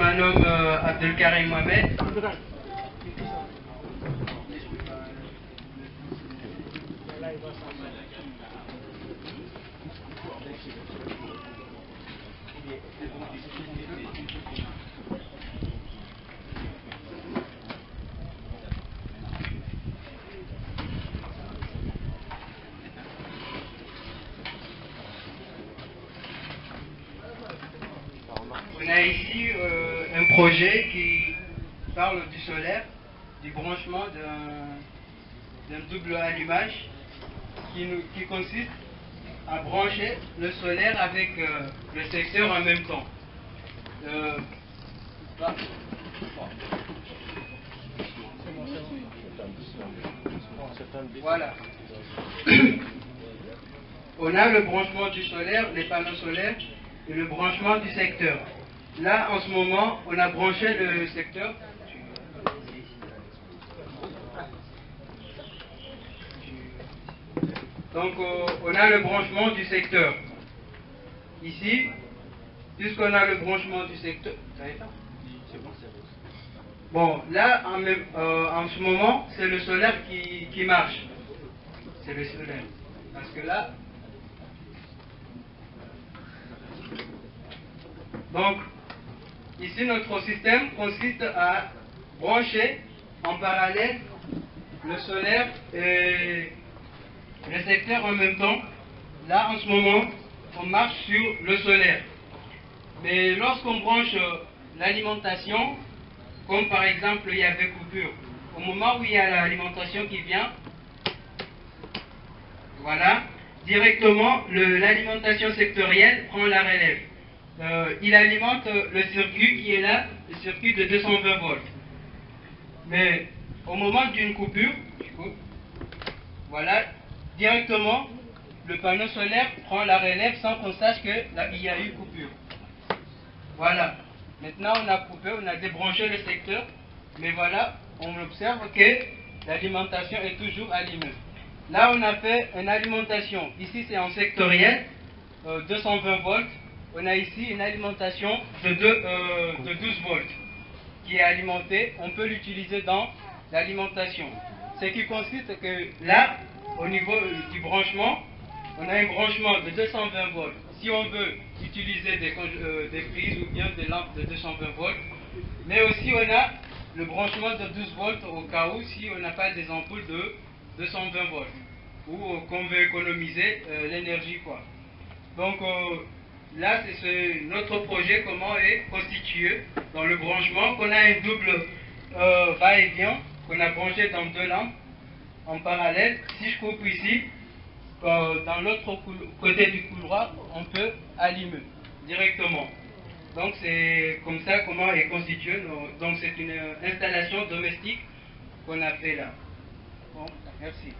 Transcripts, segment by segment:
me nomme Abdelkarim Mohamed. On a ici un projet qui parle du solaire, du branchement d'un double allumage qui consiste à brancher le solaire avec le secteur en même temps. Voilà. On a le branchement du solaire, les panneaux solaires, et le branchement du secteur. Là, en ce moment, on a branché le secteur. Donc, on a le branchement du secteur. Ici, puisqu'on a le branchement du secteur... Bon, là, en ce moment, c'est le solaire qui marche. C'est le solaire. Parce que là... Donc, ici, notre système consiste à brancher en parallèle le solaire et le secteur en même temps. Là, en ce moment, on marche sur le solaire. Mais lorsqu'on branche l'alimentation, comme par exemple, il y avait coupure, au moment où il y a l'alimentation qui vient, voilà, directement, l'alimentation sectorielle prend la relève. Il alimente le circuit qui est là, le circuit de 220 volts. Mais au moment d'une coupure, voilà, directement, le panneau solaire prend la relève sans qu'on sache qu'il y a eu coupure. Voilà. Maintenant, on a coupé, on a débranché le secteur, mais voilà, on observe que l'alimentation est toujours allumée. Là, on a fait une alimentation. Ici, c'est en sectoriel, 220 volts. On a ici une alimentation de 12 volts qui est alimentée. On peut l'utiliser dans l'alimentation. Ce qui consiste que là, au niveau du branchement, on a un branchement de 220 volts. Si on veut utiliser des prises ou bien des lampes de 220 volts, mais aussi on a le branchement de 12 volts au cas où si on n'a pas des ampoules de 220 volts ou qu'on veut économiser l'énergie quoi. Donc là c'est notre projet comment est constitué dans le branchement qu'on a un double va-et-vient qu'on a branché dans deux lampes en parallèle. Si je coupe ici, dans l'autre côté du couloir, on peut allumer directement. Donc c'est comme ça comment est constitué. Donc c'est une installation domestique qu'on a fait là. Bon, merci.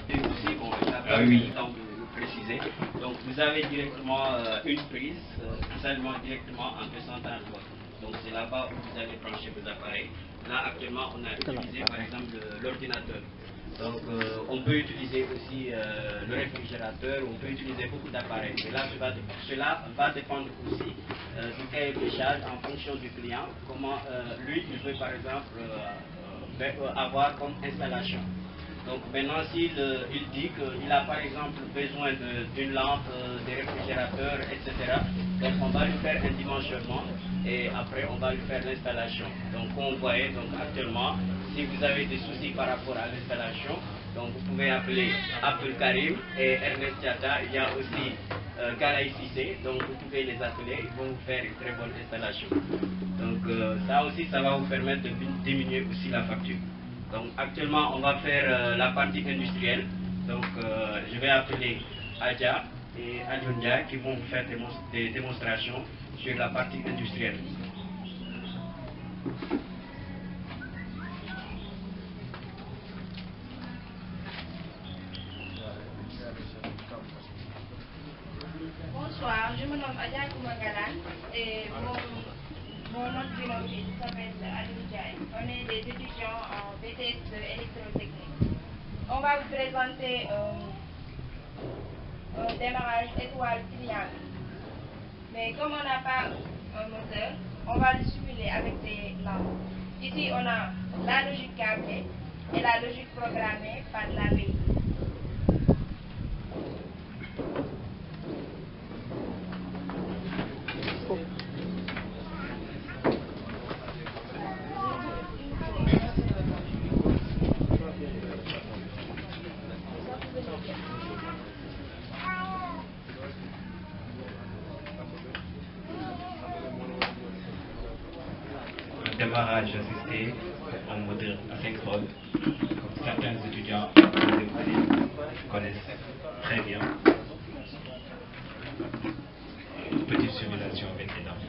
Et aussi, bon, j'avais le temps de le préciser. Donc vous avez directement une prise qui s'alimente directement en 230 volts. Donc c'est là-bas où vous allez brancher vos appareils. Là actuellement on a utilisé par exemple l'ordinateur. Donc on peut utiliser aussi le réfrigérateur, on peut utiliser beaucoup d'appareils. Mais là cela va dépendre aussi du cahier de charge en fonction du client, comment lui il veut par exemple avoir comme installation. Donc maintenant s'il dit qu'il a par exemple besoin d'une lampe, des réfrigérateurs, etc. Donc on va lui faire un dimensionnement et après on va lui faire l'installation. Donc comme vous voyez, donc actuellement, si vous avez des soucis par rapport à l'installation, donc vous pouvez appeler Abdel Karim et Ernest Tchata. Il y a aussi Galaï Cissé, donc vous pouvez les appeler, ils vont vous faire une très bonne installation. Donc ça aussi, ça va vous permettre de diminuer aussi la facture. Donc actuellement, on va faire la partie industrielle. Donc je vais appeler Adja et Adjonja qui vont vous faire des démonstrations sur la partie industrielle. Bonsoir, je me nomme Adja Koumagalan et mon autre binôme s'appelle Adjonja. On est des étudiants en BTS de électrotechnique. On va vous présenter un démarrage étoile triangle. Mais comme on n'a pas un moteur, on va le simuler avec des lampes. Ici, on a la logique câblée et la logique programmée par l'API. Démarrage assisté en moteur asynchrone, comme certains étudiants connaissent très bien. Une petite simulation avec les lampes.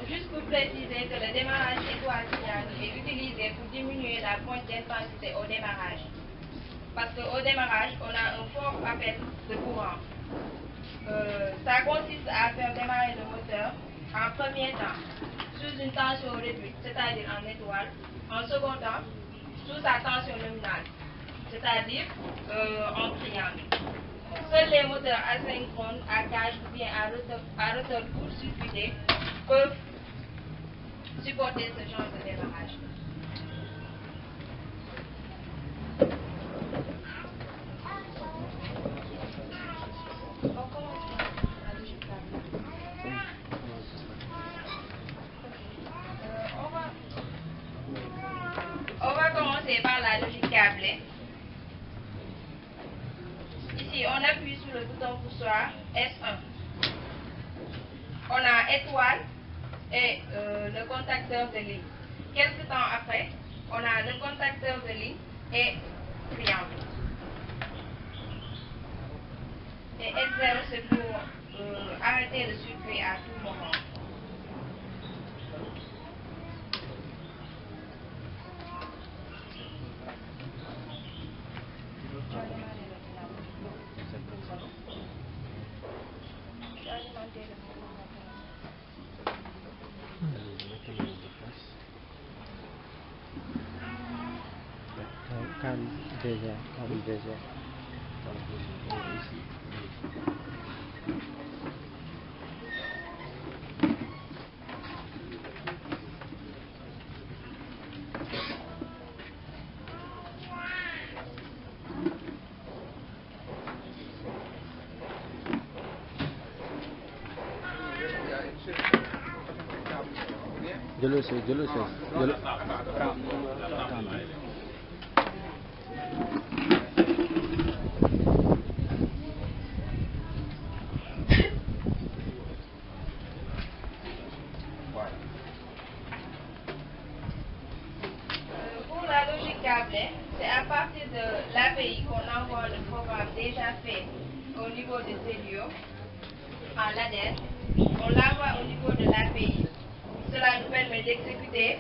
Juste pour préciser que le démarrage étoile triangle est utilisé pour diminuer la pointe d'intensité au démarrage. Parce qu'au démarrage, on a un fort appel de courant. Ça consiste à faire démarrer le moteur en premier temps sous une tension réduite, c'est-à-dire en étoile, en second temps sous sa tension nominale, c'est-à-dire en triangle. Seuls les moteurs asynchrones à cage ou bien à rotor court-circuité peuvent supporter ce genre de démarrage. On va commencer par la logique câblée. Ici, on appuie sur le bouton poussoir S1. On a étoile et le contacteur de ligne. Quelque temps après, on a le contacteur de ligne et triangle. Et F0, c'est pour arrêter le circuit à tout moment. Je le sais. Pour la logique câblée, c'est à partir de l'API qu'on envoie le programme déjà fait au niveau de Célio en LADER. On l'envoie au niveau de l'API. Cela nous permet d'exécuter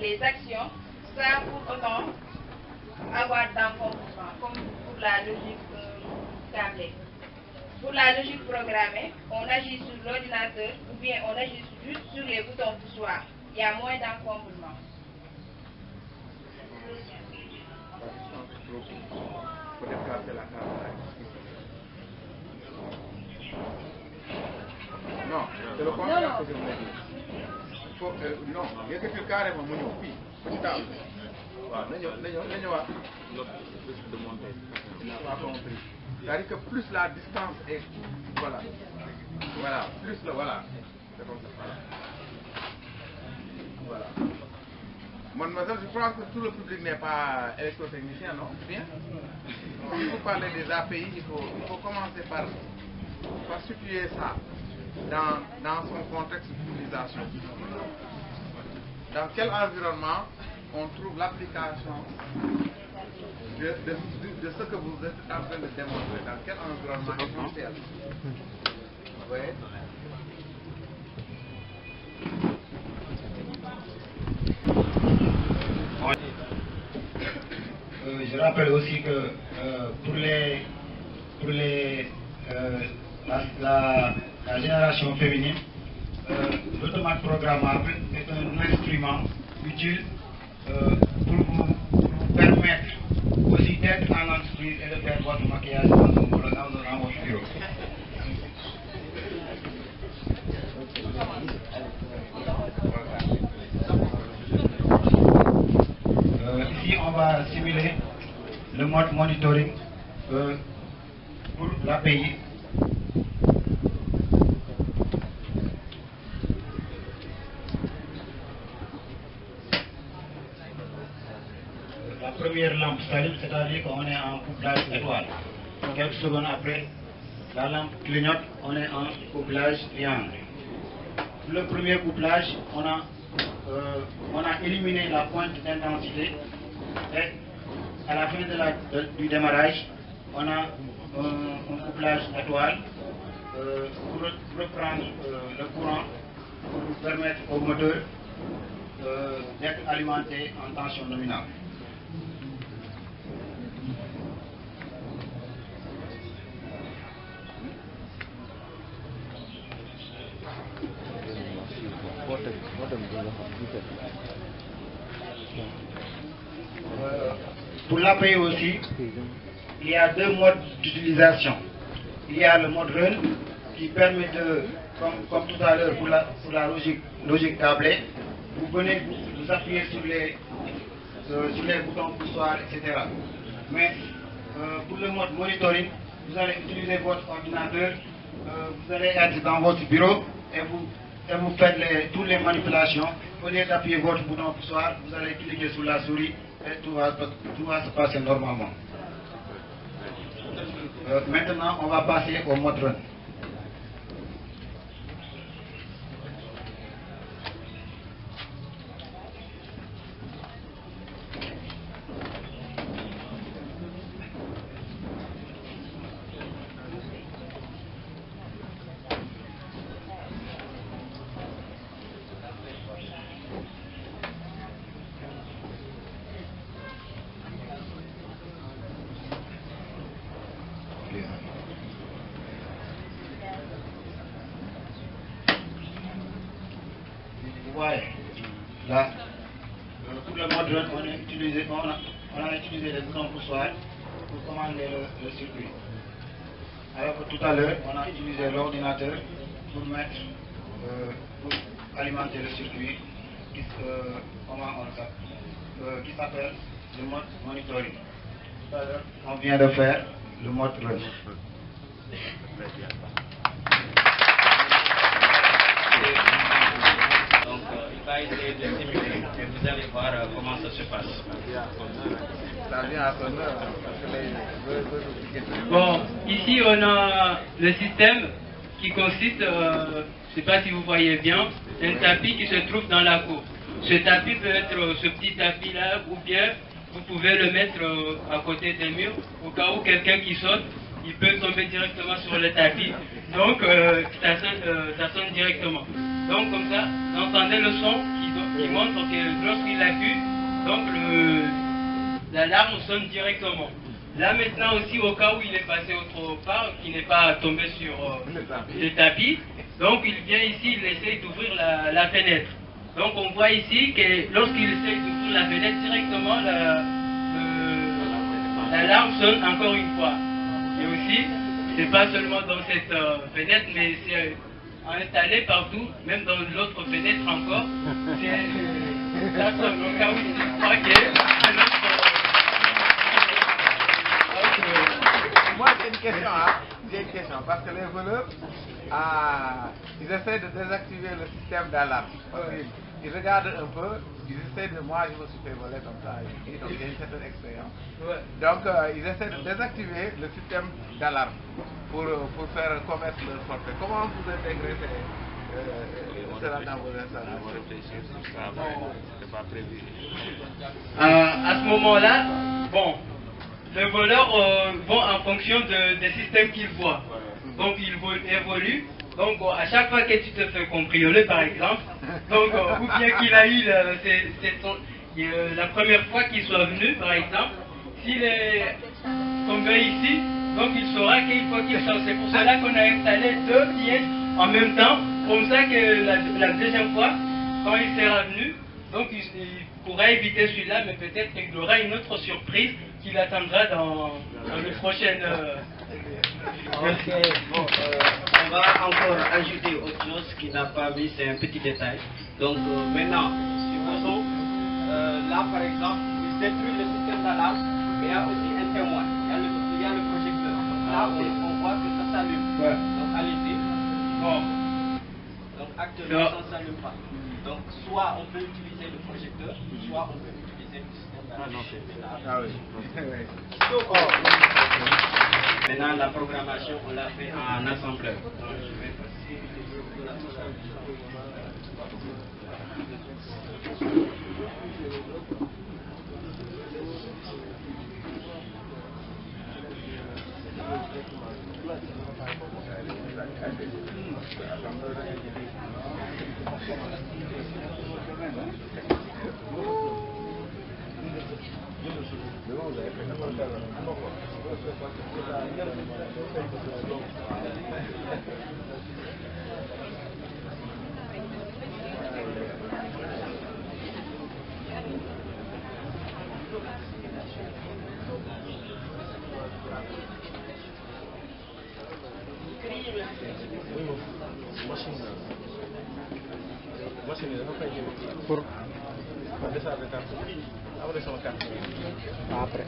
les actions sans pour autant avoir d'encombrement, comme pour la logique câblée. Pour la logique programmée, on agit sur l'ordinateur ou bien on agit juste sur les boutons poussoirs. Il y a moins d'encombrement. Non, c'est le contraire que je voulais dire. Non, il y a quelque chose carrément mon fille. C'est-à-dire que plus la distance est, voilà, plus le, voilà, c'est comme ça, voilà. Mademoiselle, je crois que tout le public n'est pas électrotechnicien, non? Bien. Si vous parlez des API, il faut commencer par situer ça dans son contexte d'utilisation. Dans quel environnement on trouve l'application de ce que vous êtes en train de démontrer? Dans quel environnement essentiel? Vous voyez? Je rappelle aussi que pour la génération féminine, l'automate programmable est un instrument utile pour vous aussi d'être en entreprise et de faire votre maquillage dans votre bureau. Ici, on va simuler le mode monitoring pour l'API. La première lampe s'allume, c'est-à-dire qu'on est en couplage étoile. Quelques secondes après, la lampe clignote, on est en couplage triangle. Le premier couplage, on a éliminé la pointe d'intensité et à la fin du démarrage, on a un couplage étoile pour reprendre le courant pour permettre au moteur d'être alimenté en tension nominale. Pour l'API aussi, il y a deux modes d'utilisation. Il y a le mode run qui permet de, comme tout à l'heure pour la logique câblée, vous venez vous appuyer sur les boutons poussoirs, etc. Mais pour le mode monitoring, vous allez utiliser votre ordinateur, vous allez être dans votre bureau et vous faites toutes les manipulations. Au lieu d'appuyer votre bouton poussoir, vous allez cliquer sur la souris et tout va se passer normalement. Maintenant, on va passer au mode run. Ouais. Là, pour le mode run, on a utilisé les boutons poussoirs pour commander le circuit. Alors que tout à l'heure, on a utilisé l'ordinateur pour alimenter le circuit qui s'appelle le mode monitoring. Tout à l'heure, on vient de faire le mode run. Il va essayer de simuler et vous allez voir comment ça se passe. Ça vient à son heure. Bon, ici on a le système qui consiste, je ne sais pas si vous voyez bien, un tapis qui se trouve dans la cour. Ce tapis peut être ce petit tapis là, ou bien vous pouvez le mettre à côté des murs, au cas où quelqu'un qui saute, il peut tomber directement sur le tapis. Donc ça sonne directement. Donc comme ça, vous entendez le son qui montre que lorsqu'il appuie, donc l'alarme sonne directement. Là maintenant aussi, au cas où il est passé autre part, qui n'est pas tombé sur le tapis, donc il vient ici, il essaye d'ouvrir la fenêtre. Donc on voit ici que lorsqu'il essaye d'ouvrir la fenêtre, directement l'alarme sonne encore une fois. Et aussi, c'est pas seulement dans cette fenêtre, mais c'est installé partout, même dans l'autre fenêtre encore. Ça sonne au cas où il croit que Moi, j'ai une question, parce que les voleurs, ils essaient de désactiver le système d'alarme. Ils regardent un peu, ils essaient de, moi je me suis fait voler comme ça, donc j'ai une certaine expérience. Donc ils essaient de désactiver le système d'alarme pour faire commettre leur forfait. Comment vous intégrez cela dans vos installations? C'était pas prévu. À ce moment-là, bon, les voleurs vont en fonction des systèmes qu'ils voient. Donc ils évoluent. Donc à chaque fois que tu te fais cambrioler par exemple, donc ou bien qu'il a eu la première fois qu'il soit venu par exemple, s'il est tombé ici, donc il saura qu'il faut qu'il sorte. C'est pour cela qu'on a installé deux pièces en même temps, comme ça que la deuxième fois, quand il sera venu, Donc il pourrait éviter celui-là, mais peut-être qu'il aura une autre surprise qui l'attendra dans les prochaines... Ok, bon, on va encore ajouter autre chose qui n'a pas mis, c'est un petit détail. Donc maintenant, supposons, là par exemple, il détruit le système d'alarme, mais il y a aussi un témoin, il y a le projecteur. Donc là, on voit que ça s'allume. Ouais. Donc allez-y. Bon. Donc actuellement, ça ne s'allume pas. Donc soit on peut utiliser le projecteur, soit on peut utiliser le système d'alarme. Ah oui. Maintenant, la programmation, on l'a fait en assembleur. Donc, je vais passer. Pour après.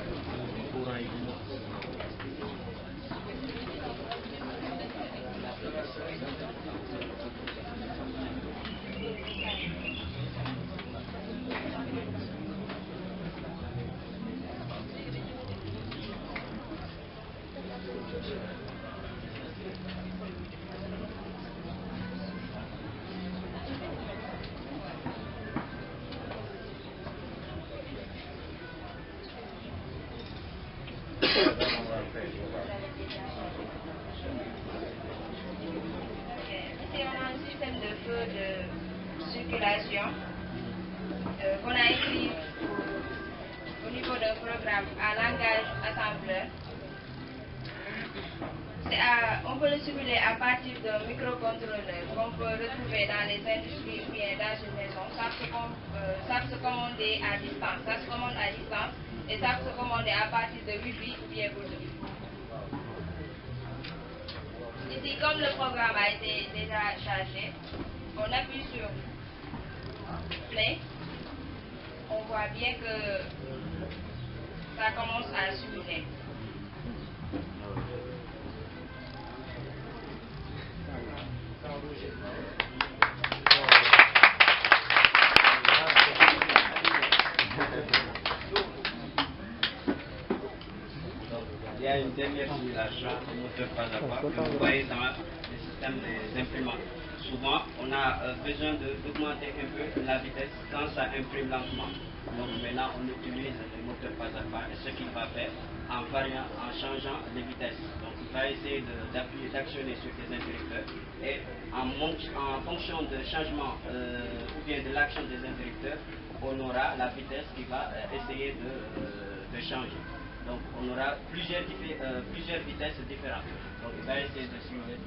Ici, on a un système de feu de circulation qu'on a écrit au niveau d'un programme à langage assembleur. On peut le simuler à partir d'un microcontrôleur qu'on peut retrouver dans les industries ou bien dans une maison. Ça peut se commander à distance. Ça se commande à distance et ça peut se commander à partir de Wi-Fi ou bien Bluetooth. Ici, comme le programme a été déjà chargé, on appuie sur Play. On voit bien que ça commence à simuler. Il y a une dernière simulation de moteur pas à pas. Vous voyez dans le système des imprimantes. Souvent, on a besoin d'augmenter un peu la vitesse quand ça imprime lentement. Donc maintenant, on utilise le moteur pas à pas et ce qu'il va faire en variant, en changeant les vitesses. Donc il va essayer d'actionner sur les interrupteurs et en fonction du changement ou bien de l'action des interrupteurs, on aura la vitesse qui va essayer de changer. Donc on aura plusieurs vitesses différentes. Donc il va essayer de simuler.